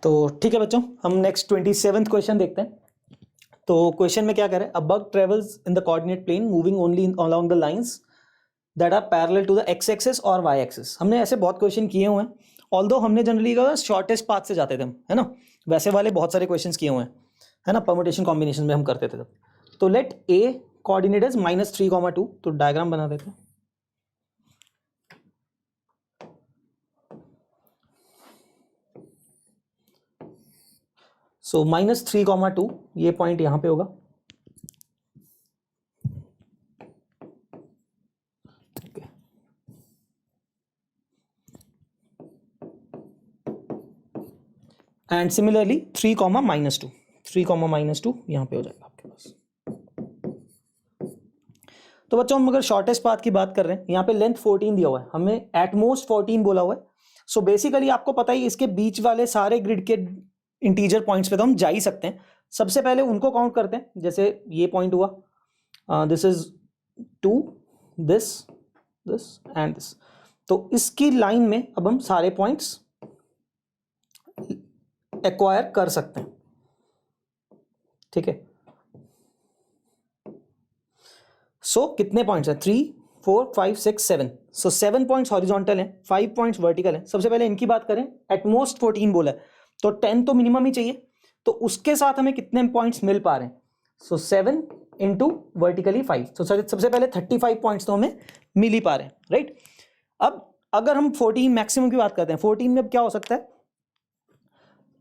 तो ठीक है बच्चों, हम नेक्स्ट 27th क्वेश्चन देखते हैं। तो क्वेश्चन में क्या कह रहे हैं, a bug travels in the coordinate plane moving only along the lines that are parallel to the x axis और वाई एक्सिस। हमने ऐसे बहुत क्वेश्चन किए हुए हैं, ऑल्दो हमने जनरली कहा शॉर्टेस्ट पाथ से जाते थे हम, है ना। वैसे वाले बहुत सारे क्वेश्चंस किए हुए हैं, है ना, परम्यूटेशन कॉम्बिनेशन में हम करते थे तब। तो लेट ए कोऑर्डिनेट इज -3,2। तो डायग्राम बना देते हैं। सो -3,2 ये पॉइंट यहां पे होगा। एंड सिमिलरली 3,-2, 3,-2 यहां पे हो जाएगा आपके पास। तो बच्चों हम अगर शॉर्टेस्ट पाथ की बात कर रहे हैं, यहाँ पे लेंथ 14 दिया हुआ है, हमें एटमोस्ट 14 बोला हुआ है। सो बेसिकली आपको पता ही, इसके बीच वाले सारे ग्रिड के इंटीजर पॉइंट्स पे तो हम जा ही सकते हैं। सबसे पहले उनको काउंट करते हैं, जैसे ये पॉइंट हुआ, this is 2, this and this. तो इसकी लाइन में अब हम सारे पॉइंट्स एक्वायर कर सकते हैं, ठीक है। सो कितने पॉइंट्स हैं, 3, 4, 5, 6, 7। सो 7 पॉइंट्स हॉरिजॉन्टल हैं, 5 पॉइंट्स वर्टिकल हैं। सबसे पहले इनकी बात करें, एटमोस्ट 14 बोला है, तो 10 तो मिनिमम ही चाहिए। तो उसके साथ हमें कितने पॉइंट्स मिल पा रहे हैं, सो 7 इंटू वर्टिकली 5। तो सबसे पहले 35 पॉइंट्स तो हमें मिल ही पा रहे हैं, राइट। अब अगर हम 14 मैक्सिमम की बात करते हैं, 14 में अब क्या हो सकता है,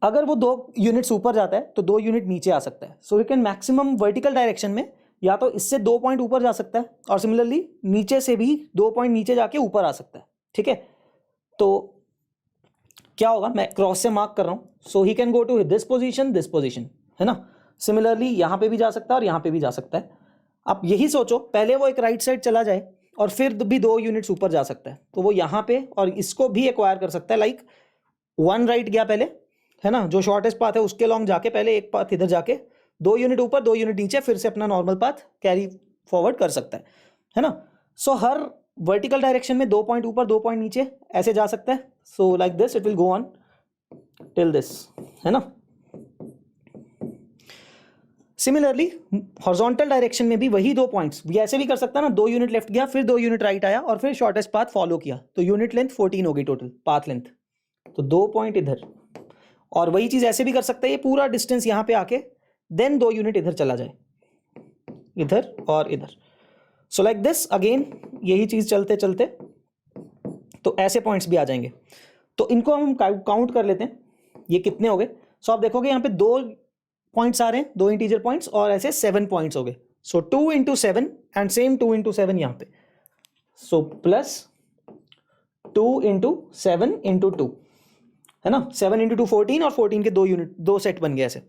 अगर वो 2 यूनिट्स ऊपर जाता है तो 2 यूनिट नीचे आ सकता है। So we can maximum vertical direction में या तो इससे 2 पॉइंट ऊपर जा सकता है, और सिमिलरली नीचे से भी 2 पॉइंट नीचे जाके ऊपर आ सकता है, ठीक है। तो क्या होगा, मैं क्रॉस से मार्क कर रहा हूं, so he can go to this position, है ना। सिमिलरली यहां पे भी जा सकता है और यहां पे भी जा सकता है। आप यही सोचो, पहले वो एक राइट साइड चला जाए और फिर भी 2 यूनिट्स ऊपर जा सकता है, तो वो यहां पे और इसको भी एक्वायर कर सकता है। लाइक 1 राइट गया पहले, है ना, जो शॉर्टेस्ट पाथ है उसके लॉन्ग जाके पहले एक पाथ इधर जाके 2 यूनिट ऊपर 2 यूनिट नीचे, फिर से अपना नॉर्मल पाथ कैरी फॉरवर्ड कर सकता है ना। सो हर वर्टिकल डायरेक्शन में 2 पॉइंट ऊपर 2 पॉइंट नीचे ऐसे जा सकता है। So like this it will go on till this, है ना। सिमिलरली हॉरिजॉन्टल डायरेक्शन में भी वही 2 पॉइंट्स ऐसे भी कर सकता है ना, 2 यूनिट लेफ्ट गया, फिर 2 यूनिट राइट आया और फिर शॉर्टेस्ट पाथ फॉलो किया, तो यूनिट लेंथ 14 हो गई टोटल पाथ लेंथ। तो 2 पॉइंट इधर, और वही चीज ऐसे भी कर सकते हैं, ये पूरा डिस्टेंस यहां पे आके देन 2 यूनिट इधर चला जाए, इधर और इधर। सो लाइक दिस अगेन यही चीज चलते चलते तो ऐसे पॉइंट्स भी आ जाएंगे। तो इनको हम काउंट कर लेते हैं, ये कितने हो गए। सो आप देखोगे यहाँ पे 2 पॉइंट्स आ रहे हैं, 2 इंटीजर पॉइंट्स, और ऐसे 7 पॉइंट्स हो गए। सो 2 × 7 एंड सेम 2 × 7 यहाँ पे, सो प्लस 2 × 7 × 2, है ना। 7 × 2 14, और 14 के 2 यूनिट 2 सेट बन गए ऐसे।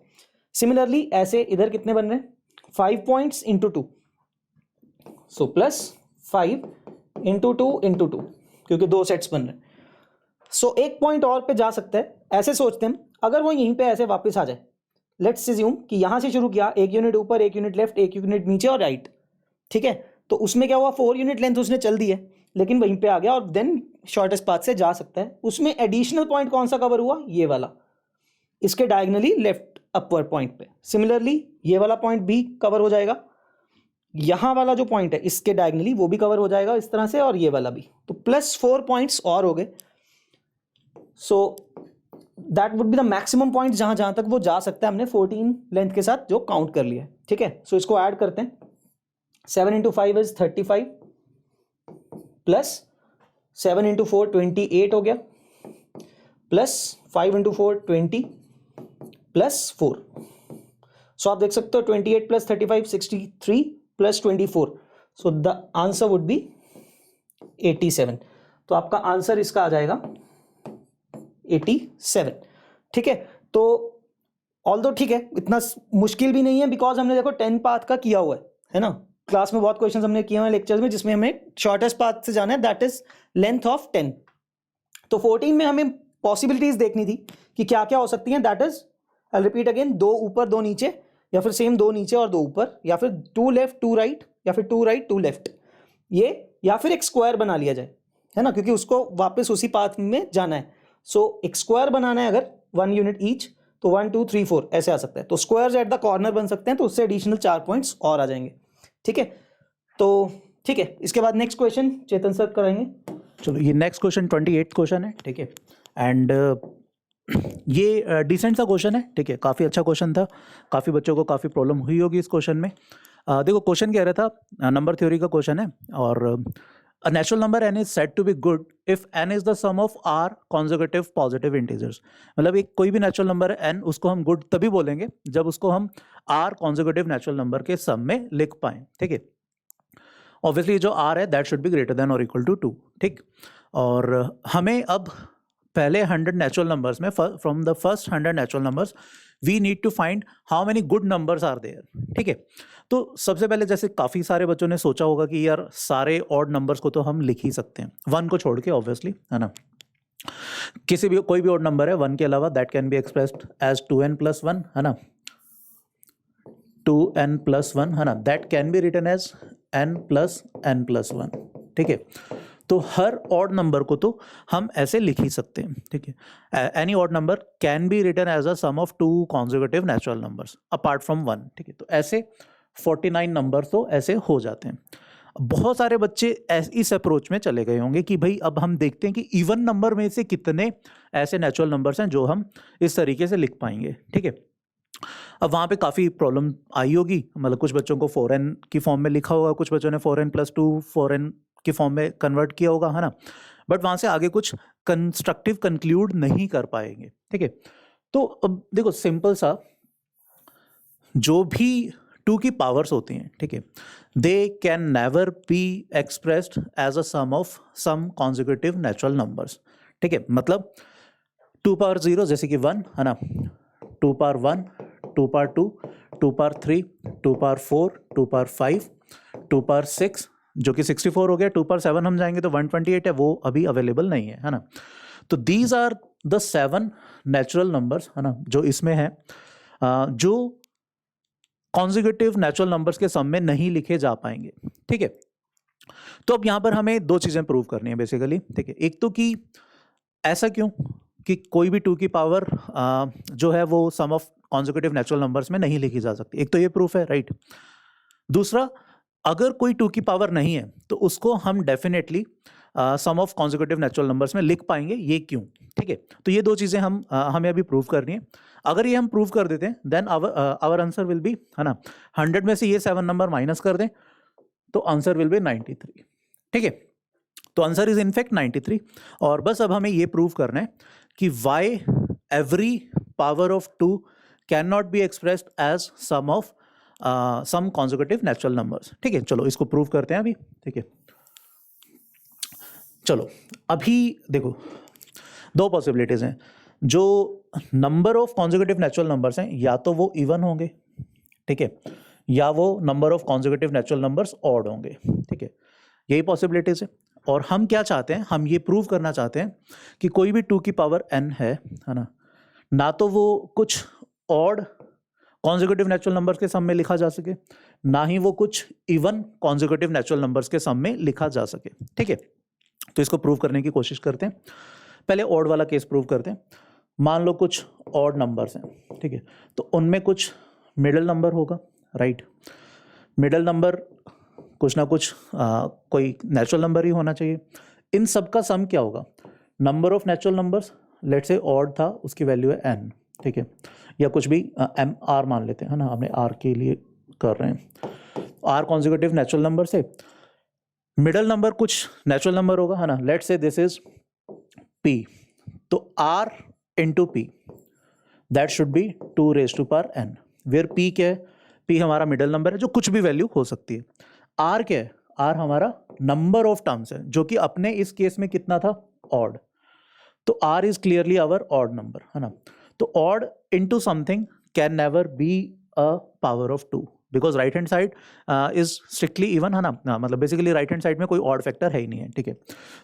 सिमिलरली ऐसे इधर कितने बन रहे हैं, 5 पॉइंट्स × 2, सो प्लस 5 × 2 × 2, क्योंकि 2 सेट्स बन रहे हैं। सो एक पॉइंट और पे जा सकता है, ऐसे सोचते हैं, अगर वो यहीं पे ऐसे वापस आ जाए, लेट्स अज्यूम कि यहां से शुरू किया, 1 यूनिट ऊपर 1 यूनिट लेफ्ट 1 यूनिट नीचे और राइट, ठीक है। तो उसमें क्या हुआ, 4 यूनिट लेंथ उसने चल दी है, लेकिन वहीं पे आ गया और देन शॉर्टेस्ट पाथ से जा सकता है। उसमें एडिशनल पॉइंट कौन सा कवर हुआ, ये वाला, इसके डायगनली लेफ्ट अपर पॉइंट पे। सिमिलरली ये वाला पॉइंट भी कवर हो जाएगा, यहां वाला जो पॉइंट है इसके डायगनली वो भी कवर हो जाएगा इस तरह से, और ये वाला भी। तो प्लस 4 पॉइंट्स और हो गए। So that would be the maximum point जहां जहां तक वो जा सकता है, हमने 14 लेंथ के साथ जो काउंट कर लिया है, ठीक है। सो इसको ऐड करते हैं, 7 × 5 इज 35, प्लस 7 × 4 28 हो गया, प्लस 5 × 4 20, प्लस 4। सो आप देख सकते हो 28 + 35 63 + 24, so the answer would be 87। तो आपका आंसर इसका आ जाएगा 87, ठीक है। तो ऑल्दो ठीक है, इतना मुश्किल भी नहीं है, बिकॉज हमने देखो 10 पाथ का किया हुआ है ना। क्लास में बहुत क्वेश्चंस हमने किए हुए हैं लेक्चर्स में, जिसमें हमें शॉर्टेस्ट पाथ से जाना है, दैट इज लेंथ ऑफ 10। तो 14 में हमें पॉसिबिलिटीज देखनी थी कि क्या क्या हो सकती हैं, that is I repeat again, 2 ऊपर 2 नीचे, या फिर सेम 2 नीचे और 2 ऊपर, या फिर 2 लेफ्ट 2 राइट, या फिर 2 राइट 2 लेफ्ट, ये, या फिर एक स्क्वायर बना लिया जाए, है ना, क्योंकि उसको वापस उसी पाथ में जाना है। सो एक स्क्वायर बनाना है अगर, 1 यूनिट ईच, तो 1 2 3 4 ऐसे आ सकता है। तो स्क्वायर्स एट द कॉर्नर बन सकते हैं, तो उससे एडिशनल 4 पॉइंट्स और आ जाएंगे। ठीक है, तो ठीक है, इसके बाद नेक्स्ट क्वेश्चन चेतन सर कराएंगे। चलो ये नेक्स्ट क्वेश्चन 28 क्वेश्चन है। ठीक है, एंड ये डिसेंट सा क्वेश्चन है। ठीक है, काफ़ी अच्छा क्वेश्चन था, काफ़ी बच्चों को काफ़ी प्रॉब्लम हुई होगी इस क्वेश्चन में। देखो क्वेश्चन कह रहा था, नंबर थ्योरी का क्वेश्चन है, और a natural number n is said to be good if n is the sum of r consecutive positive integers. मतलब एक कोई भी नेचुरल नंबर है n, उसको हम गुड तभी बोलेंगे जब उसको हम r कॉन्जिक्यूटिव नेचुरल नंबर के सम में लिख पाएं। ठीक है, ऑब्वियसली जो r है that should be greater than और इक्वल टू 2। ठीक, और हमें अब पहले 100 नेचुरल नंबर्स में, from the first 100 natural numbers we need to find how many good numbers are there. ठीक है, तो सबसे पहले जैसे काफ़ी सारे बच्चों ने सोचा होगा कि यार सारे ऑड नंबर्स को तो हम लिख ही सकते हैं, 1 को छोड़ के ऑब्वियसली, है ना। किसी भी कोई भी ऑड नंबर है 1 के अलावा, that can be expressed as 2n + 1, है ना, 2n + 1, है ना, that can be written as n + n + 1। ठीक है, तो हर ऑड नंबर को तो हम ऐसे लिख ही सकते हैं। ठीक है, any odd number can be written as a sum of 2 consecutive natural numbers apart from 1। ठीक है, तो ऐसे 49 नंबर तो ऐसे हो जाते हैं। बहुत सारे बच्चे इस अप्रोच में चले गए होंगे कि भाई अब हम देखते हैं कि इवन नंबर में से कितने ऐसे नेचुरल नंबर्स हैं जो हम इस तरीके से लिख पाएंगे। ठीक है, अब वहाँ पे काफ़ी प्रॉब्लम आई होगी, मतलब कुछ बच्चों को 4n की फॉर्म में लिखा होगा, कुछ बच्चों ने 4n + 2 4n की फॉर्म में कन्वर्ट किया होगा, है ना, बट वहाँ से आगे कुछ कंस्ट्रक्टिव कंक्लूड नहीं कर पाएंगे। ठीक है, तो अब देखो सिंपल सा, जो भी 2 की पावर्स होती हैं, ठीक है, they can never be expressed as a sum of some consecutive natural numbers. ठीक है, मतलब 2 पावर 0 जैसे कि 1, है ना, 2 power 1, 2 power 2, 2 power 3, 2 power 4, 2 power 5, 2 power 6 जो कि 64 हो गया, 2 पावर 7 हम जाएंगे तो 128 है, वो अभी अवेलेबल नहीं है, है ना। तो these are the 7 natural numbers, है ना, जो इसमें है, जो कॉन्जिक्यूटिव नेचुरल नंबर्स के सम में नहीं लिखे जा पाएंगे। ठीक है, तो अब यहाँ पर हमें 2 चीज़ें प्रूव करनी है बेसिकली। ठीक है, एक तो कि ऐसा क्यों कि कोई भी 2 की पावर जो है वो सम ऑफ कॉन्जिक्यूटिव नेचुरल नंबर्स में नहीं लिखी जा सकती, एक तो ये प्रूफ है, राइट। दूसरा, अगर कोई 2 की पावर नहीं है तो उसको हम definitely sum of consecutive natural numbers में लिख पाएंगे, ये क्यों। ठीक है, तो ये 2 चीज़ें हमें अभी प्रूव करनी है। अगर ये हम प्रूव कर देते हैं then our answer will be, है ना, 100 में से ये 7 नंबर माइनस कर दें तो आंसर विल बी 93। ठीक है, तो आंसर इज इनफैक्ट 93। और बस अब हमें ये प्रूव करना है कि why every power of 2 can not be expressed as sum of some consecutive natural numbers. ठीक है, चलो इसको प्रूव करते हैं अभी। ठीक है, चलो अभी देखो 2 पॉसिबिलिटीज हैं। जो number of consecutive natural numbers हैं या तो वो इवन होंगे, ठीक है, या वो number of consecutive natural numbers odd होंगे। ठीक है, यही पॉसिबिलिटीज है। और हम क्या चाहते हैं, हम ये प्रूव करना चाहते हैं कि कोई भी 2 की पावर n है ना तो वो कुछ ऑड कॉन्जिक्यूटिव नेचुरल नंबर्स के सम में लिखा जा सके, ना ही वो कुछ इवन कॉन्जिक्यूटिव नेचुरल नंबर्स के सम में लिखा जा सके। ठीक है, तो इसको प्रूव करने की कोशिश करते हैं। पहले ऑड वाला केस प्रूव करते हैं। मान लो कुछ ऑड नंबर्स हैं, ठीक है, तो उनमें कुछ मिडिल नंबर होगा, राइट। मिडिल नंबर कुछ ना कुछ कोई नेचुरल नंबर ही होना चाहिए। इन सब का सम क्या होगा, number of natural numbers, let's say odd था, उसकी वैल्यू है n, ठीक है, या कुछ भी एम आर मान लेते हैं, है ना, हमने आर के लिए कर रहे हैं। आर कॉन्जिक्यूटिव नेचुरल नंबर से मिडिल नंबर कुछ नेचुरल नंबर होगा, है ना, let's say this is p, तो r into p that should be 2n, where p क्या है, p हमारा मिडिल नंबर है जो कुछ भी वैल्यू हो सकती है। r क्या है, r हमारा नंबर ऑफ टर्म्स है जो कि अपने इस केस में कितना था, ऑड, तो r is clearly our odd number, है ना। तो odd into something can never be a power of 2 because right hand side is strictly even, है ना, मतलब बेसिकली राइट हैंड साइड में कोई ऑड फैक्टर है ही नहीं है। ठीक है,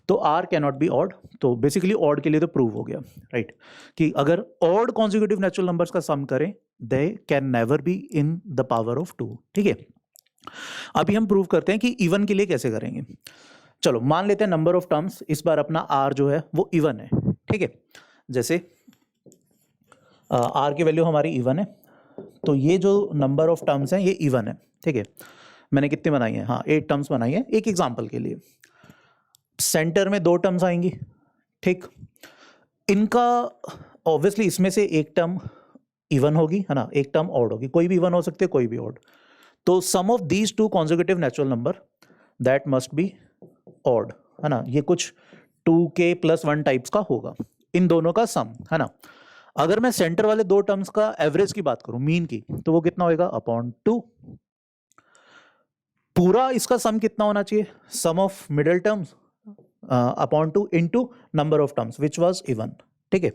तो r can not B odd, तो बेसिकली ऑड के लिए तो प्रूव हो गया, राइट, कि अगर ऑड कॉन्जिक्यूटिव नेचुरल नंबर्स का सम करें दे can never be in the power of 2। ठीक है, अभी हम प्रूव करते हैं कि इवन के लिए कैसे करेंगे। चलो मान लेते हैं नंबर ऑफ टर्म्स, इस बार अपना r जो है वो इवन है। ठीक है, जैसे आर की वैल्यू हमारी इवन है, तो ये जो नंबर ऑफ टर्म्स हैं ये इवन है, ठीक है। मैंने कितनी बनाई है, हाँ 8 टर्म्स बनाई है एक एग्जांपल के लिए। सेंटर में 2 टर्म्स आएंगी, ठीक। इनका ऑब्वियसली इसमें से एक टर्म इवन होगी, है ना, एक टर्म ऑड होगी, कोई भी इवन हो सकती है कोई भी ऑड। तो sum of these 2 consecutive natural number that must be odd, है ना। ये कुछ 2k + 1 टाइप्स का होगा, इन दोनों का सम, है ना। अगर मैं सेंटर वाले 2 टर्म्स का एवरेज की बात करूं, मीन की, तो वो कितना होएगा अपॉन 2। पूरा इसका सम कितना होना चाहिए, sum of middle terms upon 2 into number of terms which was even, ठीक है।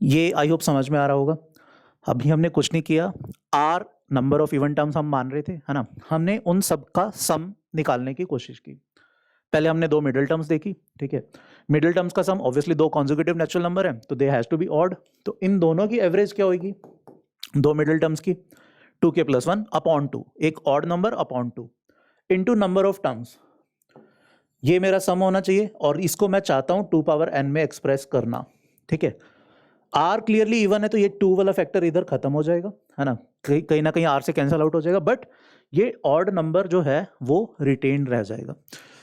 ये आई होप समझ में आ रहा होगा। अभी हमने कुछ नहीं किया, r number of even terms हम मान रहे थे, है ना। हमने उन सब का सम निकालने की कोशिश की। पहले हमने 2 मिडिल टर्म्स देखी, ठीक है। मिडिल टर्म्स का sum obviously 2 consecutive natural number है, तो they has to be odd. तो इन दोनों की एवरेज क्या होगी, 2 मिडिल टर्म्स की 2k + 1 अपॉन 2, एक odd number upon 2 into number of terms. ये मेरा सम होना चाहिए और इसको मैं चाहता हूं 2 पावर n में एक्सप्रेस करना, ठीक है। आर क्लियरली इवन है तो ये 2 वाला फैक्टर इधर खत्म हो जाएगा, है ना, कहीं ना कहीं आर से कैंसिल आउट हो जाएगा, बट ये ऑड नंबर जो है वो रिटेन रह जाएगा।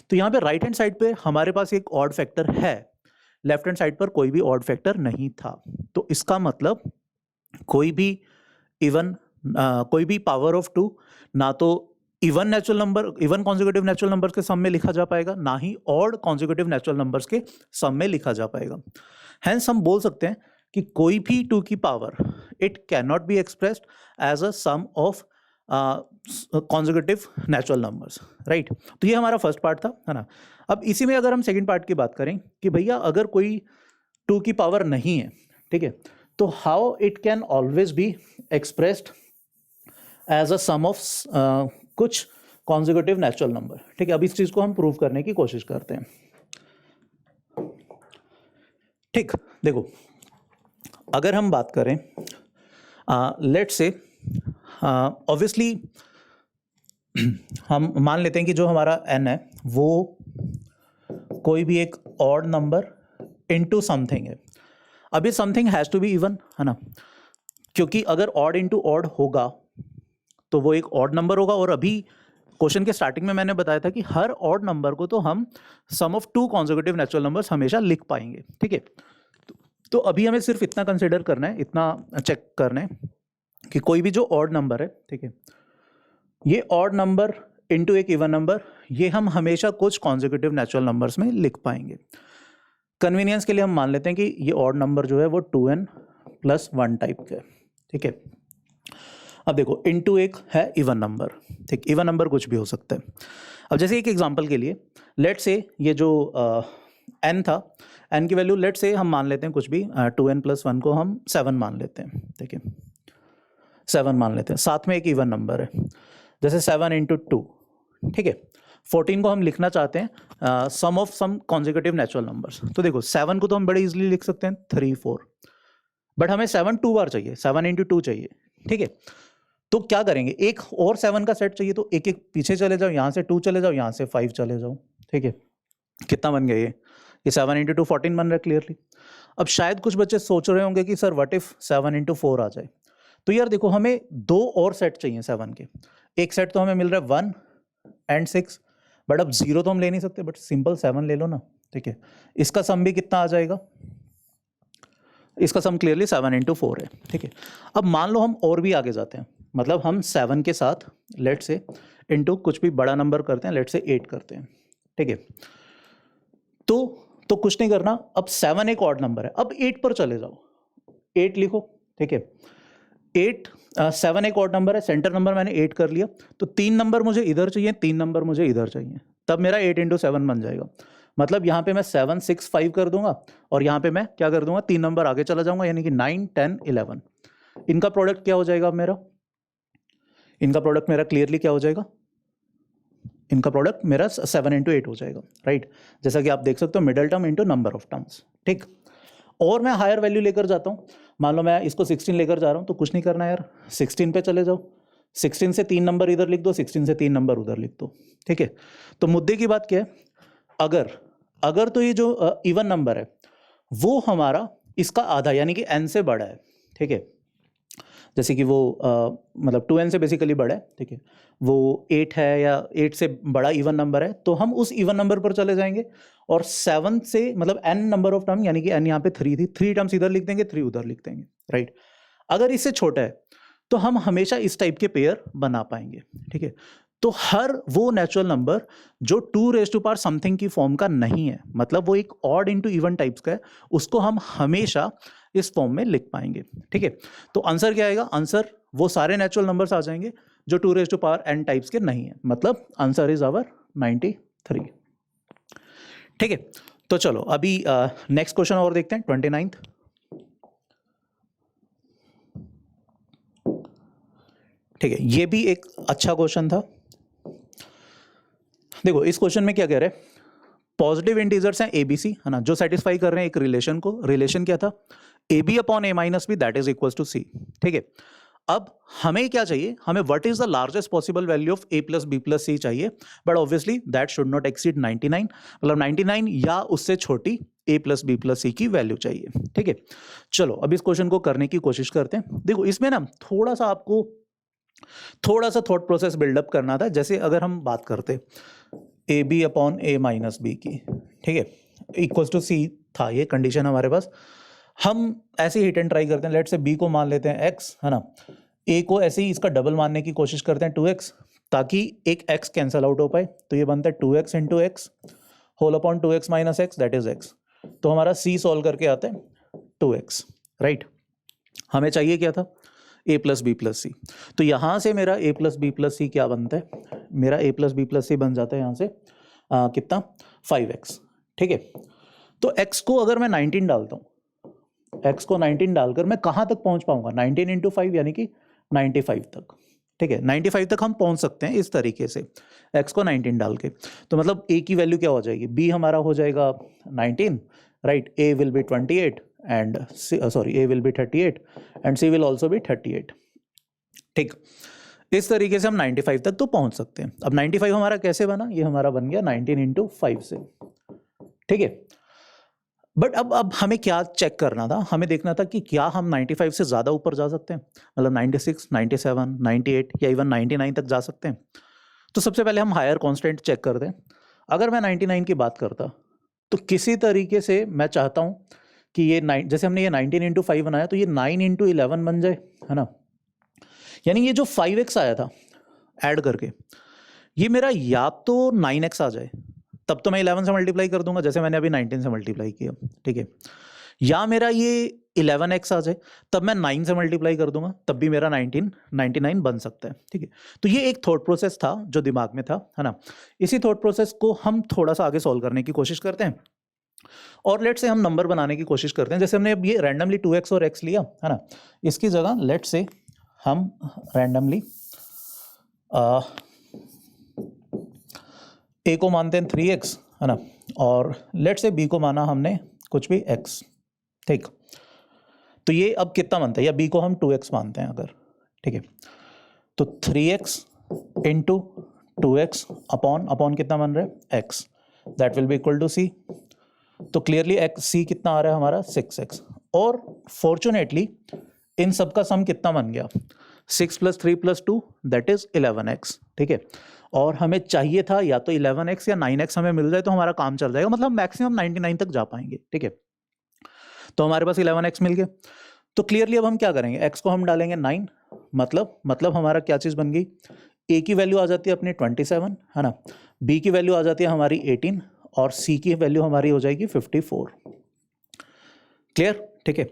तो यहाँ पे राइट हैंड साइड पे हमारे पास एक ऑड फैक्टर है, लेफ्ट हैंड साइड पर कोई भी ऑड फैक्टर नहीं था। तो इसका मतलब कोई भी इवन कोई भी पावर ऑफ 2 ना तो even natural number, even consecutive natural numbers के सम में लिखा जा पाएगा, ना ही ऑड कॉन्जिक्यूटिव नेचुरल नंबर्स के सम में लिखा जा पाएगा। हेंस हम बोल सकते हैं कि कोई भी 2 की power it can not be expressed as a sum of consecutive natural numbers, right. तो ये हमारा फर्स्ट पार्ट था, है ना। अब इसी में अगर हम सेकंड पार्ट की बात करें कि भैया अगर कोई 2 की पावर नहीं है, ठीक है, तो how it can always be expressed as a sum of कुछ कॉन्जिक्यूटिव नेचुरल नंबर, ठीक है। अब इस चीज को हम प्रूव करने की कोशिश करते हैं, ठीक। देखो अगर हम बात करें लेट्स से ऑब्वियसली हम मान लेते हैं कि जो हमारा n है वो कोई भी एक ऑड नंबर इनटू समथिंग है। अब ये something has to be even, है ना, क्योंकि अगर ऑड इनटू ऑड होगा तो वो एक ऑड नंबर होगा। और अभी क्वेश्चन के स्टार्टिंग में मैंने बताया था कि हर ऑड नंबर को तो हम सम ऑफ 2 कॉन्जिक्यूटिव नेचुरल नंबर्स हमेशा लिख पाएंगे, ठीक है। तो अभी हमें सिर्फ इतना कंसिडर करना है, इतना चेक करना है कि कोई भी जो ऑड नंबर है, ठीक है, ये ऑड नंबर इनटू एक इवन नंबर, ये हम हमेशा कुछ कॉन्जिक्यूटिव नेचुरल नंबर्स में लिख पाएंगे। कन्वीनियंस के लिए हम मान लेते हैं कि ये ऑड नंबर जो है वो 2n + 1 टाइप का है, ठीक है। अब देखो इनटू एक है इवन नंबर, ठीक, इवन नंबर कुछ भी हो सकता है। अब जैसे एक एग्जांपल के लिए लेट से ये जो n था, n की वैल्यू लेट से हम मान लेते हैं कुछ भी 2n + 1 को हम 7 मान लेते हैं, ठीक है, 7 मान लेते हैं। साथ में एक इवन नंबर है, जैसे 7 × 2, ठीक है। 14 को हम लिखना चाहते हैं sum of some consecutive natural numbers. तो देखो 7 को तो हम बड़े इजीली लिख सकते हैं 3 4, बट हमें 7 2 बार चाहिए, 7 × 2 चाहिए, ठीक है। तो क्या करेंगे, एक और 7 का सेट चाहिए, तो एक एक पीछे चले जाओ, यहाँ से 2 चले जाओ, यहाँ से 5 चले जाओ, ठीक है। कितना बन गया ये 7 × 2 14 बन रहा है क्लियरली। अब शायद कुछ बच्चे सोच रहे होंगे कि सर व्हाट इफ 7 × 4 आ जाए। तो यार देखो हमें 2 और सेट चाहिए 7 के। एक सेट तो हमें मिल रहा है 1 और 6, बट अब 0 तो हम ले नहीं सकते, बट सिंपल 7 ले लो ना, ठीक है। इसका सम भी कितना आ जाएगा, इसका सम क्लियरली 7 × 4 है, ठीक है। अब मान लो हम और भी आगे जाते हैं, मतलब हम 7 के साथ लेट से इनटू कुछ भी बड़ा नंबर करते हैं, लेट से 8 करते हैं, ठीक है। तो कुछ नहीं करना, अब 7 एक ऑड नंबर है, अब 8 पर चले जाओ, 8 लिखो, ठीक है। 7 एक ऑड नंबर है, सेंटर नंबर मैंने 8 कर लिया, तो 3 नंबर मुझे इधर चाहिए, 3 नंबर मुझे इधर चाहिए, तब मेरा 8 × 7 बन जाएगा। मतलब यहाँ पे मैं 7 6 5 कर दूंगा और यहाँ पे मैं क्या कर दूंगा, 3 नंबर आगे चला जाऊंगा, यानी कि 9 10 11। इनका प्रोडक्ट क्या हो जाएगा मेरा, इनका प्रोडक्ट मेरा क्लियरली क्या हो जाएगा, इनका प्रोडक्ट मेरा 7 × 8 हो जाएगा, राइट। जैसा कि आप देख सकते हो middle term into number of terms, ठीक। और मैं हायर वैल्यू लेकर जाता हूँ, मान लो मैं इसको 16 लेकर जा रहा हूँ, तो कुछ नहीं करना यार, 16 पे चले जाओ, 16 से 3 नंबर इधर लिख दो, 16 से 3 नंबर उधर लिख दो, ठीक है। तो मुद्दे की बात क्या है, अगर तो ये जो इवन नंबर है वो हमारा इसका आधा यानी कि n से बड़ा है, ठीक है, जैसे कि वो मतलब 2n से बेसिकली बड़ा है, ठीक है, वो 8 है या 8 से बड़ा इवन नंबर है, तो हम उस इवन नंबर पर चले जाएंगे और 7 से मतलब n नंबर ऑफ टर्म, यानी कि n यहाँ पे 3 थी, 3 टर्म्स इधर लिख देंगे, 3 उधर लिख देंगे, राइट। अगर इससे छोटा है तो हम हमेशा इस टाइप के पेयर बना पाएंगे, ठीक है। तो हर वो नेचुरल नंबर जो 2 रेज़ टू पावर समथिंग की फॉर्म का नहीं है, मतलब वो एक ऑड इंटू इवन टाइप्स का है, उसको हम हमेशा इस फॉर्म में लिख पाएंगे, ठीक है। तो आंसर क्या आएगा? आंसर वो सारे नेचुरल नंबर्स आ जाएंगे जो 2 raise to power n types के नहीं है, मतलब आंसर इज आवर 93, ठीक है। तो चलो अभी नेक्स्ट क्वेश्चन और देखते हैं, 29th। ठीक है, ये भी एक अच्छा क्वेश्चन था। देखो इस क्वेश्चन में क्या कह रहे हैं, पॉजिटिव इंटीजर्स हैं ए बी सी, है ना, जो सेटिस्फाई कर रहे हैं एक रिलेशन को। रिलेशन क्या था? A B upon A minus B that is equal to C, ठीक है। अब हमें क्या चाहिए? हमें what is the largest possible value of A plus B plus C चाहिए, but obviously that should not exceed 99, मतलब 99 या उससे छोटी A plus B plus C की वैल्यू चाहिए, ठीक है। चलो अब इस क्वेश्चन को करने की कोशिश करते हैं। देखो इसमें ना थोड़ा सा आपको थोड़ा सा थॉट प्रोसेस बिल्डअप करना था। जैसे अगर हम बात करते a B upon A minus b की, ठीक है, इक्वल्स टू सी था ये कंडीशन हमारे पास। हम ऐसे हिट एंड ट्राई करते हैं, लेट से बी को मान लेते हैं एक्स, है ना, ए को ऐसे ही इसका डबल मानने की कोशिश करते हैं 2x, ताकि एक x कैंसल आउट हो पाए। तो ये बनता है 2x into x whole upon 2x minus x that is x। तो हमारा c सॉल्व करके आता है 2x, राइट। हमें चाहिए क्या था? a प्लस बी प्लस सी। तो यहाँ से मेरा a प्लस बी प्लस सी क्या बनता है? मेरा a प्लस बी प्लस सी बन जाता है यहाँ से कितना? 5x, ठीक है। तो x को अगर मैं 19 डालता हूँ, x को 19 डालकर मैं कहाँ तक पहुँच पाऊंगा? 19 इंटू 5 यानी कि 95 तक, ठीक है। 95 तक हम पहुँच सकते हैं इस तरीके से x को 19 डाल के। तो मतलब a की वैल्यू क्या हो जाएगी? b हमारा हो जाएगा 19, right, a will be 28 and sorry a will be 38 and c will also be 38, ठीक। इस तरीके से हम 95 तक तो पहुंच सकते हैं। अब 95 हमारा कैसे बना? ये हमारा बन गया 19 इंटू 5 से, ठीक है। बट अब हमें क्या चेक करना था? हमें देखना था कि क्या हम 95 से ज़्यादा ऊपर जा सकते हैं, मतलब 96, 97, 98 या इवन 99 तक जा सकते हैं। तो सबसे पहले हम हायर कांस्टेंट चेक करते हैं। अगर मैं 99 की बात करता तो किसी तरीके से मैं चाहता हूँ कि ये जैसे हमने ये 19 इंटू 5 बनाया, तो ये 9 इंटू 11 बन जाए, है ना। यानी ये जो 5x आया था ऐड करके, ये मेरा या तो 9x आ जाए, तब तो मैं 11 से मल्टीप्लाई कर दूंगा जैसे मैंने अभी 19 से मल्टीप्लाई किया, ठीक है, या मेरा ये 11x आ जाए, तब मैं 9 से मल्टीप्लाई कर दूंगा, तब भी मेरा 99 बन सकता है, ठीक है। तो ये एक थॉट प्रोसेस था जो दिमाग में था, है ना। इसी थॉट प्रोसेस को हम थोड़ा सा आगे सॉल्व करने की कोशिश करते हैं और लेट से हम नंबर बनाने की कोशिश करते हैं। जैसे हमने अब ये रैंडमली 2x और x लिया, है ना, इसकी जगह लेट से हम रैंडमली a को मानते हैं 3x, है ना, और लेट से b को माना हमने कुछ भी x, ठीक। तो ये अब कितना बनता है? या b को हम 2x मानते हैं अगर, ठीक है, तो 3x इंटू 2x अपॉन कितना बन रहा है? x, that will be equal to c। तो क्लियरली c कितना आ रहा है हमारा? 6x। और फॉर्चुनेटली इन सब का सम कितना बन गया? 6 + 3 + 2 दैट इज 11x, ठीक है। और हमें चाहिए था या तो 11x या 9x हमें मिल जाए तो हमारा काम चल जाएगा, मतलब मैक्सिमम 99 तक जा पाएंगे, ठीक है। तो हमारे पास 11x मिल गया। तो क्लियरली अब हम क्या करेंगे? x को हम डालेंगे 9, मतलब हमारा क्या चीज़ बन गई? a की वैल्यू आ जाती है अपनी 27, है ना, b की वैल्यू आ जाती है हमारी 18 और c की वैल्यू हमारी हो जाएगी 54। क्लियर, ठीक है।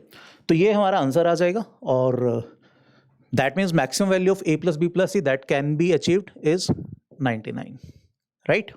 तो ये हमारा आंसर आ जाएगा और that means maximum value of a + b + c that can be achieved is 99, right.